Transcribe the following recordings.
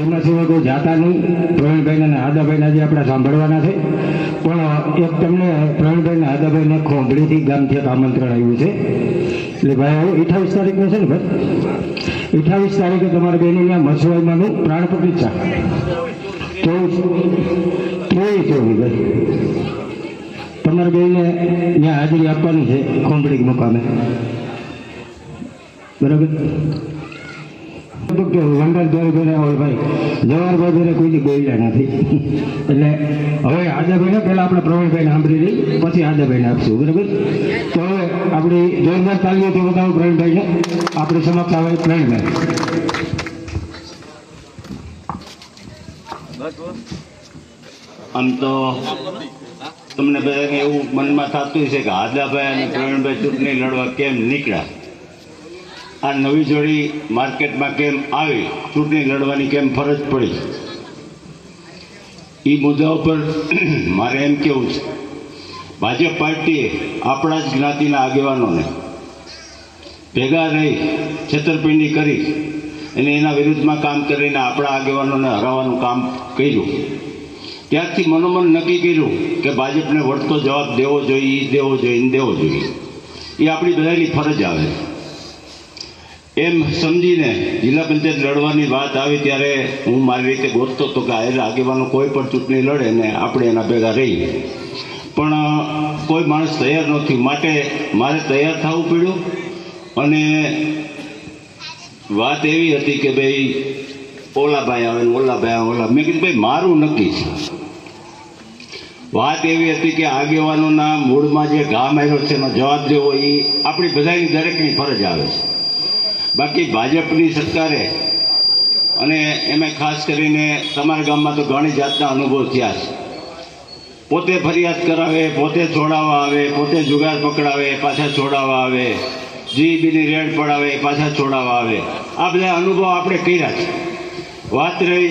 એમના સિવાય કોઈ જાતા નહીં. પ્રવીણભાઈ અને આદાભાઈ આજે આપણે સાંભળવાના છે, પણ એક તમને પ્રવીણભાઈ અને આદાભાઈને ખોંભળીથી ગામથી એક આમંત્રણ આવ્યું છે. એટલે ભાઈ 28 તારીખનું છે ને ભાઈ, 28 તારીખે તમારે બેની ત્યાં મસવાઈમાંનું પ્રાણ પ્રતિષ્ઠા 23 ભાઈ તમારે બેને ત્યાં હાજરી આપવાની છે ખોંભળી મુકામે, બરાબર. લંડન દ્વારા હોય ભાઈ જવાહરભાઈ બેને કોઈ બોલ્યા નથી. એટલે હવે આદાભાઈને પહેલાં આપણે પ્રવીણભાઈને સાંભળી લઈ, પછી આદાભાઈને આપશું, બરાબર. તો હવે આપણી જોરદાર તાલીઓથી બતાવો પ્રવીણભાઈને. આપણી સમક્ષ આવે પ્રવીણભાઈ. આમ તો તમને બધાને એવું મનમાં થતું છે કે આદાભાઈ અને પ્રવીણભાઈ ચૂંટણી લડવા કેમ નીકળ્યા, આ નવી જોડી માર્કેટમાં કેમ આવી, ચૂંટણી લડવાની કેમ ફરજ પડી, એ મુદ્દા ઉપર મારે એમ કહેવું છે, ભાજપ પાર્ટીએ આપણા જ જ્ઞાતિના આગેવાનોને ભેગા રહી છેતરપિંડી કરી અને એના વિરુદ્ધમાં કામ કરીને આપણા આગેવાનોને હરાવવાનું કામ કર્યું. ત્યારથી મનોમન નક્કી કર્યું કે ભાજપને વળતો જવાબ દેવો જોઈએ, દેવો જોઈએ. એ આપણી બધાની ફરજ આવે એમ સમજીને જિલ્લા પંચાયત લડવાની વાત આવી ત્યારે હું મારી રીતે ગોતતો હતો કે આ આગેવાનો કોઈ પણ ચૂંટણી લડે ને આપણે એના ભેગા રહીએ, પણ કોઈ માણસ તૈયાર નથી. માટે મારે તૈયાર થવું પડ્યું. અને વાત એવી હતી કે ભાઈ ઓલાભાઈ આવે ને ઓલા મેં કીધું ભાઈ મારું નક્કી છે. વાત એવી હતી કે આગેવાનોના મૂળમાં જે ઘા માર્યો છે એનો જવાબ દેવો એ આપણી બધાની દરેકની ફરજ આવે છે. બાકી ભાજપની સરકારે અને એમાં ખાસ કરીને તમારા ગામમાં તો ઘણી જાતના અનુભવ થયા છે. પોતે ફરિયાદ કરાવે, પોતે છોડાવવા આવે, પોતે જુગાર પકડાવે, પાછા છોડાવવા આવે, જીબીની રેડ પડાવે, પાછા છોડાવવા આવે. આ બધા અનુભવ આપણે કર્યા છે. વાત રહી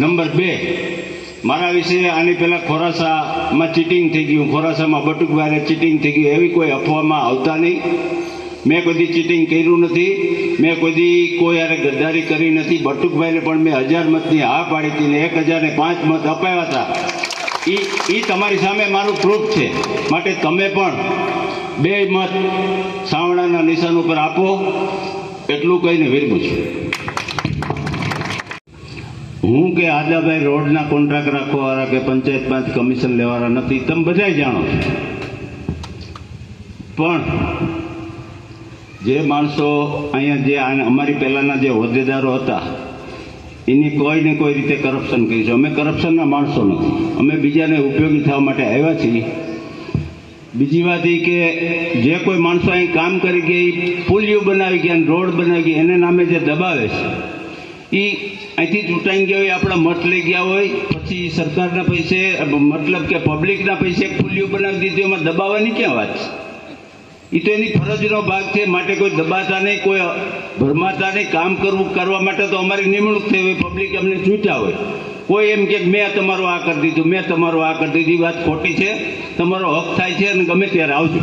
નંબર 2, મારા વિશે આની પહેલાં ખોરાસામાં ચીટિંગ થઈ ગયું, ખોરાસામાં બટુકભાઈને ચીટિંગ થઈ ગયું, એવી કોઈ અફવામાં આવતા નહીં. મેં કોઈ ચીટિંગ કર્યું નથી, મેં કોઈ યારે ગદ્દારી કરી નથી. બટુકભાઈને પણ મેં 1000 મતની હા પાડી હતી ને 1005 મત અપાવ્યા હતા. એ તમારી સામે મારું પ્રૂફ છે. માટે તમે પણ 2 મત સાવણાના નિશાન ઉપર આપો, એટલું કહીને વિરમું છું. હું કે આદાભાઈ રોડના કોન્ટ્રાક્ટ રાખવાવાળા કે પંચાયતમાંથી કમિશન લેવાના નથી, તમે બધા જાણો છો. પણ જે માણસો અહીંયા જે અમારી પહેલાંના જે હોદ્દેદારો હતા એની કોઈ ને કોઈ રીતે કરપ્શન કરી છે. અમે કરપ્શનના માણસો નથી, અમે બીજાને ઉપયોગી થવા માટે આવ્યા છીએ. બીજી વાત એ કે જે કોઈ માણસો અહીં કામ કરી ગયા, પુલિયો બનાવી ગયા, રોડ બનાવી ગયા, એને નામે જે દબાવે છે એ અહીંથી ચૂંટાઈ ગયા હોય, આપણા મત લઈ ગયા હોય, પછી સરકારના પૈસે મતલબ કે પબ્લિકના પૈસે એક પુલિયો બનાવી દીધું, એમાં દબાવવાની ક્યાં વાત છે? એ તો એની ફરજનો ભાગ છે. માટે કોઈ દબાતા નહીં, કોઈ ભરમાતા નહીં. કામ કરવા માટે તો અમારી નિમણૂક થઈ હોય, પબ્લિક અમને ચૂંટ્યા હોય. કોઈ એમ કે મેં તમારું આ કરી દીધું, મેં તમારું આ કરી દીધું, વાત ખોટી છે. તમારો હક થાય છે અને ગમે ત્યારે આવજો.